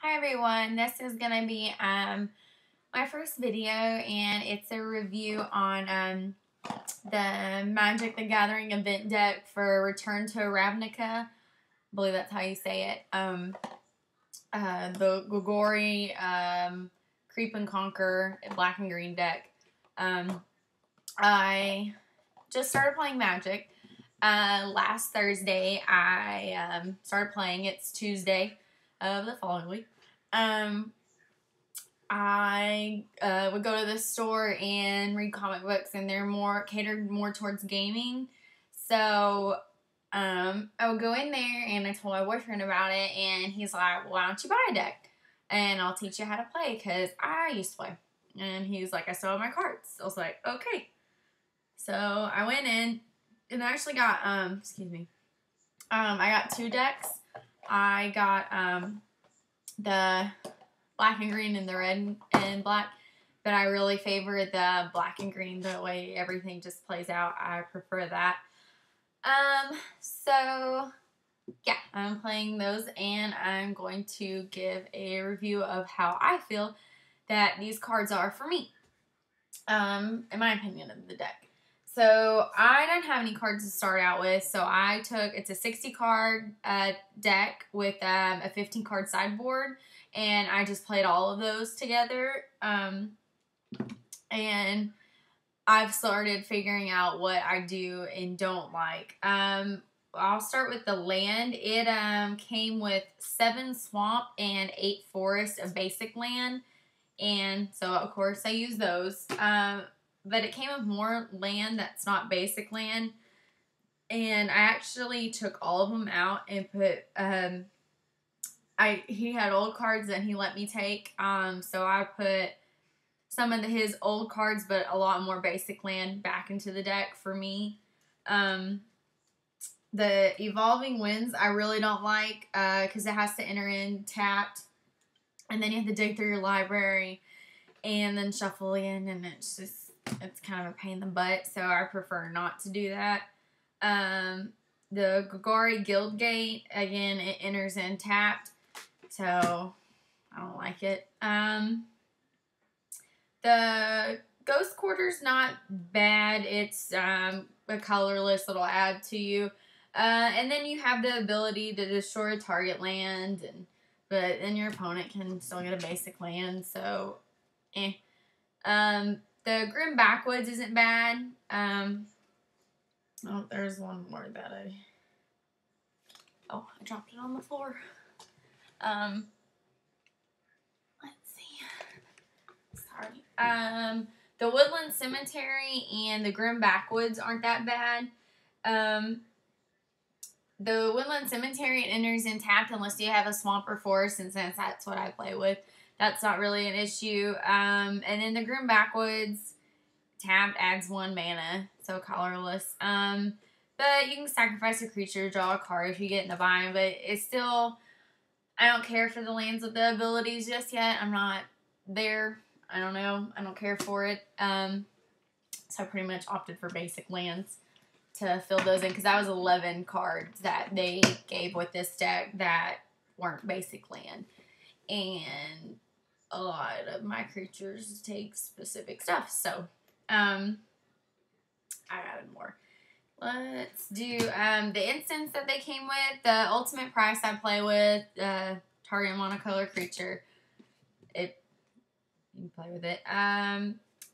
Hi everyone, this is going to be my first video, and it's a review on the Magic the Gathering event deck for Return to Ravnica. I believe that's how you say it. The Golgari Creep and Conquer black and green deck. I just started playing Magic. Last Thursday I started playing. It's Tuesday of the following week. I would go to the store and read comic books, and they're catered more towards gaming. So I would go in there, and I told my boyfriend about it, and he's like, "Why don't you buy a deck, and I'll teach you how to play, because I used to play." And he's like, "I still have my cards." I was like, "Okay." So I went in and I actually got I got two decks. I got the black and green and the red and black, but I really favor the black and green, the way everything just plays out. I prefer that. So yeah, I'm playing those, and I'm going to give a review of how I feel that these cards are for me, in my opinion of the deck. So I didn't have any cards to start out with, so it's a 60 card deck with a 15 card sideboard, and I just played all of those together, and I've started figuring out what I do and don't like. I'll start with the land. It came with 7 swamp and 8 forest of basic land, and so of course I use those. But it came with more land that's not basic land, and I actually took all of them out and put, he had old cards that he let me take, so I put some of his old cards, but a lot more basic land, back into the deck for me. The Evolving Winds I really don't like, because it has to enter in tapped, and then you have to dig through your library and then shuffle in, and it's kind of a pain in the butt, so I prefer not to do that. The Golgari Guildgate, again, it enters in tapped, so I don't like it. The Ghost Quarter's not bad. It's a colorless that'll add to you. And then you have the ability to destroy a target land, but then your opponent can still get a basic land, so eh. The Grim Backwoods isn't bad. Oh, there's one more that I dropped it on the floor. Let's see. Sorry. The Woodland Cemetery and the Grim Backwoods aren't that bad. The Woodland Cemetery enters in tapped unless you have a swamp or forest, and since that's what I play with, that's not really an issue. And then the Grim Backwoods, tapped, adds 1 mana, so colorless. But you can sacrifice a creature, draw a card if you get in the bind, but it's still, I don't care for the lands with the abilities just yet. I'm not there. I don't know. I don't care for it. So I pretty much opted for basic lands to fill those in, because that was 11 cards that they gave with this deck that weren't basic land. And a lot of my creatures take specific stuff, so I added more. Let's do the instance that they came with. The ultimate price I play with, target monocolor creature. You can play with it.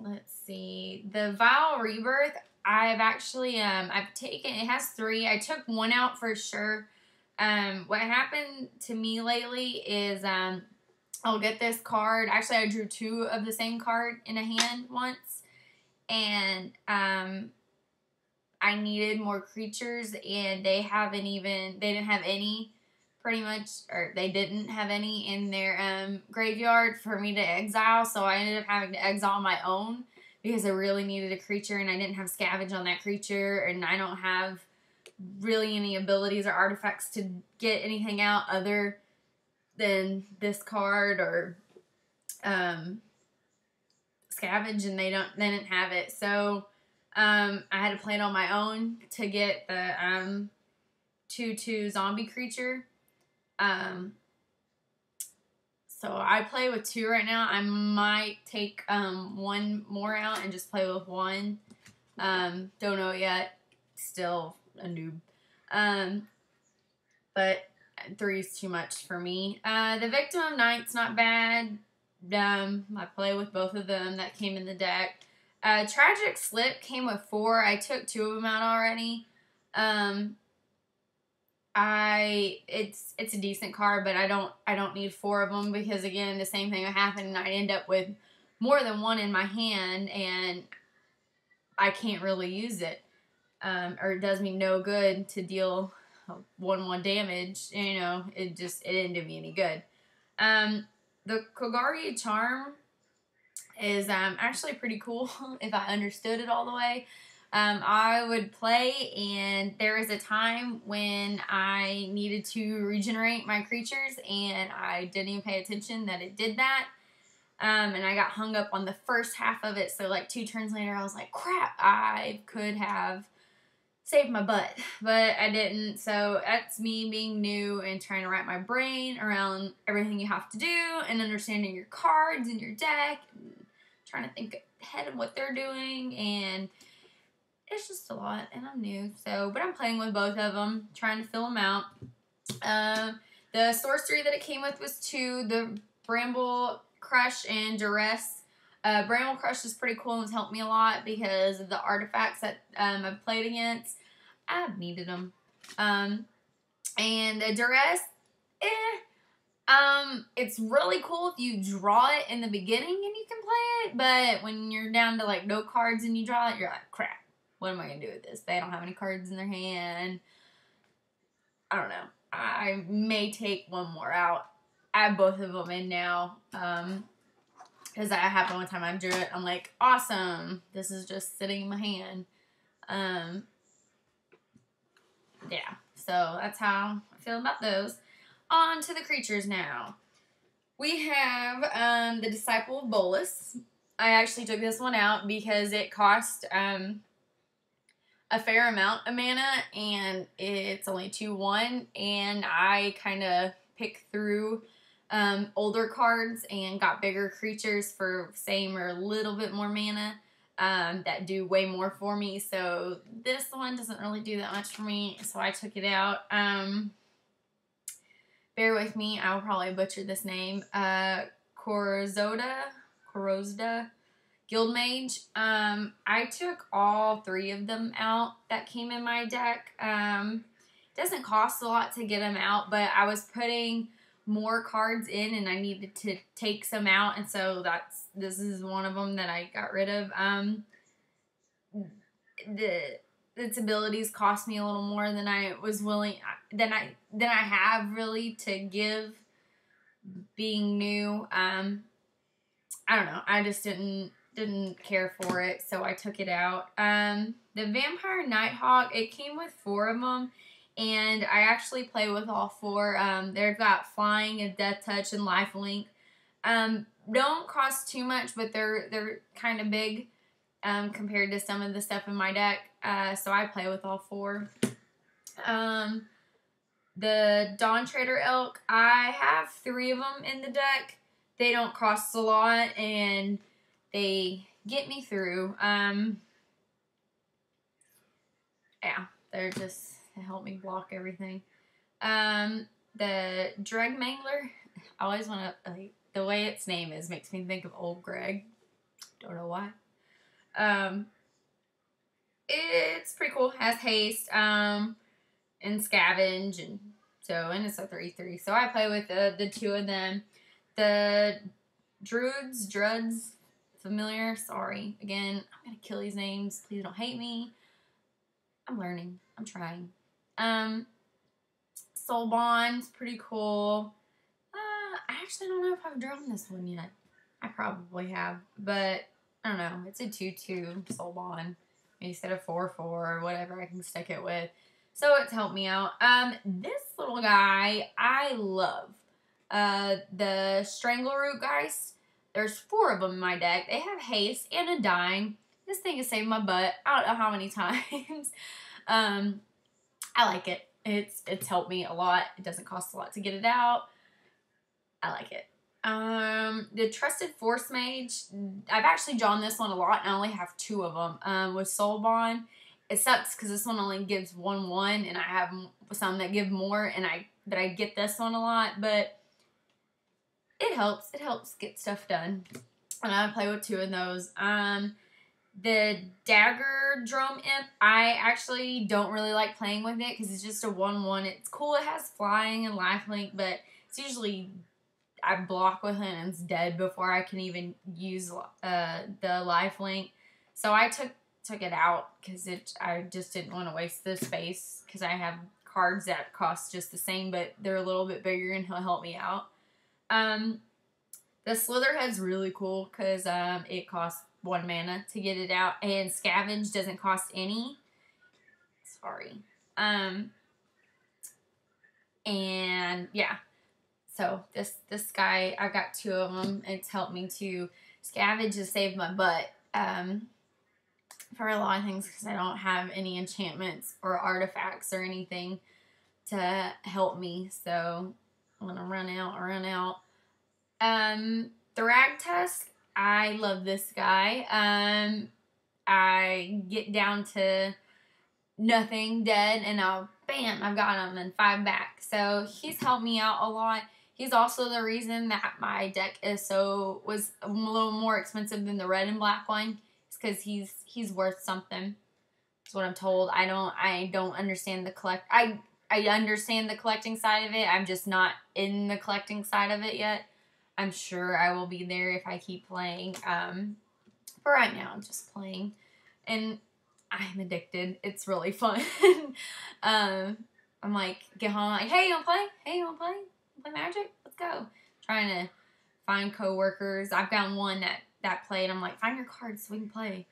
Let's see. The Vile Rebirth, I've actually, I've taken, it has 3. I took 1 out for sure. What happened to me lately is, I'll get this card. Actually, I drew 2 of the same card in a hand once, and I needed more creatures, and they didn't have any, pretty much, or they didn't have any in their graveyard for me to exile, so I ended up having to exile my own, because I really needed a creature, and I didn't have scavenge on that creature, and I don't have really any abilities or artifacts to get anything out other than this card or scavenge, and they didn't have it, so I had to play it on my own to get the 2/2 zombie creature. So I play with 2 right now. I might take 1 more out and just play with 1. Don't know yet. Still a noob. But 3 is too much for me. The Victim of Night's not bad. I play with both of them that came in the deck. Tragic Slip came with 4. I took 2 of them out already. It's a decent card, but I don't need 4 of them because again the same thing would happen and I'd end up with more than 1 in my hand and I can't really use it. Or it does me no good to deal 1/1 damage. You know, it didn't do me any good. The Golgari Charm is actually pretty cool if I understood it all the way. I would play, and there was a time when I needed to regenerate my creatures, and I didn't even pay attention that it did that. And I got hung up on the first half of it, so like 2 turns later, I was like, crap, I could have saved my butt, but I didn't. So that's me being new and trying to wrap my brain around everything you have to do and understanding your cards and your deck and trying to think ahead of what they're doing, and it's just a lot, and I'm new, so, but I'm playing with both of them, trying to fill them out. The sorcery that it came with was 2, the Bramble Crush and Duress. Bramble Crush is pretty cool and it's helped me a lot because of the artifacts that I've played against. I've needed them. And the Duress, it's really cool if you draw it in the beginning and you can play it, but when you're down to like no cards and you draw it, you're like, crap. What am I going to do with this? They don't have any cards in their hand. I don't know. I may take 1 more out. I have both of them in now. Because I happened one time I drew it. I'm like, awesome. This is just sitting in my hand. Yeah. So that's how I feel about those. On to the creatures now. We have the Disciple of Bolas. I actually took this one out because it cost a fair amount of mana, and it's only 2/1, and I kind of picked through older cards and got bigger creatures for same or a little bit more mana that do way more for me, so this one doesn't really do that much for me, so I took it out. Bear with me, I will probably butcher this name. Corozda Guildmage. I took all 3 of them out that came in my deck. It doesn't cost a lot to get them out, but I was putting more cards in and I needed to take some out, and so this is one of them that I got rid of. Its abilities cost me a little more than I was willing, than I have really to give being new. I don't know. I just didn't care for it, so I took it out. The Vampire Nighthawk, it came with 4 of them, and I actually play with all 4. They've got Flying and Death Touch and Lifelink. Don't cost too much, but they're kind of big compared to some of the stuff in my deck, so I play with all 4. The Dawn Trader Elk, I have 3 of them in the deck. They don't cost a lot, and they get me through. Yeah, they help me block everything. The Dreg Mangler, I always want to, like, the way its name is makes me think of Old Greg. Don't know why. It's pretty cool. It has haste, and scavenge, and it's a 3/3. So I play with the 2 of them. The Druds, familiar, sorry. Again, I'm going to kill these names. Please don't hate me. I'm learning. I'm trying. Soul Bond's pretty cool. I actually don't know if I've drawn this one yet. I probably have, but I don't know. It's a 2/2 Soul Bond. Instead of 4/4 or whatever I can stick it with. So it's helped me out. This little guy, I love. The Strangleroot Geist. There's 4 of them in my deck. They have haste and a dime. This thing has saved my butt. I don't know how many times. I like it. It's helped me a lot. It doesn't cost a lot to get it out. I like it. The Trusted Force Mage, I've actually drawn this one a lot, and I only have 2 of them. With Soul Bond, it sucks because this one only gives 1/1, and I have some that give more, and I get this one a lot, but it helps. It helps get stuff done. And I play with 2 of those. The Dagger Drome Imp, I actually don't really like playing with it because it's just a 1/1. It's cool. It has flying and lifelink, but it's usually I block with it and it's dead before I can even use the lifelink. So I took it out because I just didn't want to waste the space because I have cards that cost just the same, but they're a little bit bigger and he'll help me out. The Slitherhead's really cool because it costs 1 mana to get it out, and Scavenge doesn't cost any. Sorry. And yeah. So this guy, I've got 2 of them. It's helped me to scavenge to save my butt for a lot of things because I don't have any enchantments or artifacts or anything to help me. So when I run out. The Ragtusk, I love this guy. I get down to nothing, dead, and bam, I've got him and 5 back. So he's helped me out a lot. He's also the reason that my deck was a little more expensive than the red and black one. It's because he's worth something. That's what I'm told. I don't understand I understand the collecting side of it. I'm just not in the collecting side of it yet. I'm sure I will be there if I keep playing. But right now I'm just playing, and I'm addicted. It's really fun. I'm like, get home, like, hey, you wanna play? Hey, you wanna play? Play Magic? Let's go. Trying to find coworkers. I've got one that played. I'm like, find your cards so we can play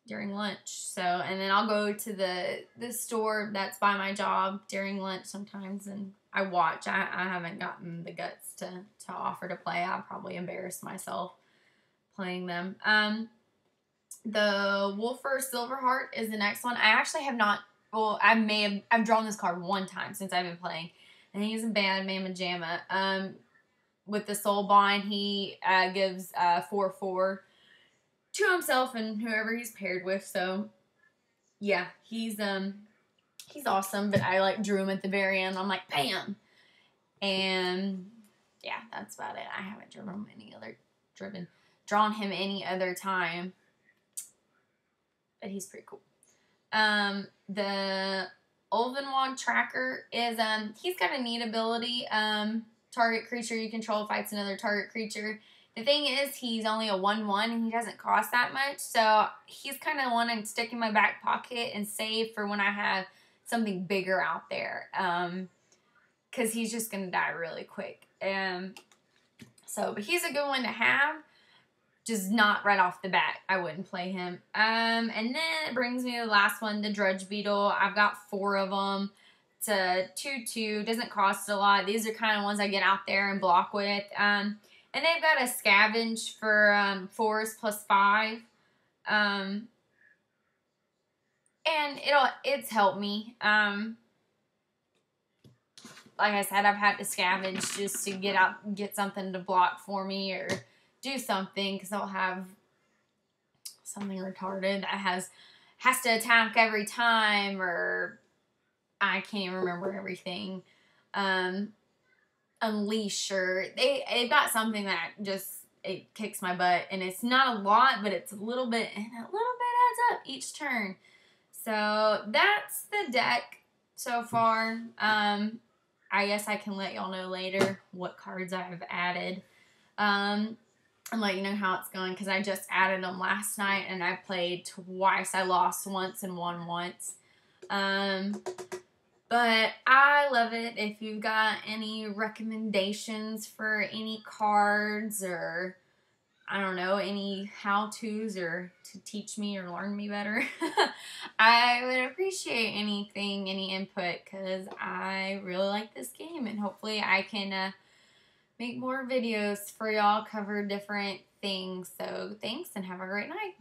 during lunch. So, and then I'll go to the store that's by my job during lunch sometimes, and I watch. I haven't gotten the guts to offer to play. I'll probably embarrass myself playing them. The Wolfer Silverheart is the next one. I actually have not, well, I've drawn this card 1 time since I've been playing. And he's a bad mamma jamma. With the Soul Bond, he gives 4/4 to himself and whoever he's paired with. So yeah, he's awesome. But I drew him at the very end. I'm like, bam, and yeah, that's about it. I haven't drawn him any other time, but he's pretty cool. The Ulvenwald Tracker is, he's got a neat ability. Target creature you control fights another target creature. The thing is, he's only a 1/1 and he doesn't cost that much. So he's kind of one I stick in my back pocket and save for when I have something bigger out there. Because he's just going to die really quick. But he's a good one to have. Just not right off the bat. I wouldn't play him. And then it brings me to the last one, the Drudge Beetle. I've got 4 of them. It's a 2/2. Doesn't cost a lot. These are kind of ones I get out there and block with. And they've got a scavenge for 4s plus 5. And it's helped me. Like I said, I've had to scavenge just to get something to block for me or do something, because I'll have something retarded that has to attack every time, or I can't even remember everything. Unleash, or they've got something that just, it kicks my butt, and it's not a lot, but it's a little bit, and a little bit adds up each turn. So that's the deck so far. I guess I can let y'all know later what cards I've added. And let you know how it's going, because I just added them last night, and I played twice. I lost once and won once. But I love it. If you've got any recommendations for any cards, or I don't know, any how-tos or to teach me or learn me better, I would appreciate anything, any input, because I really like this game, and hopefully I can make more videos for y'all, cover different things. So thanks, and have a great night.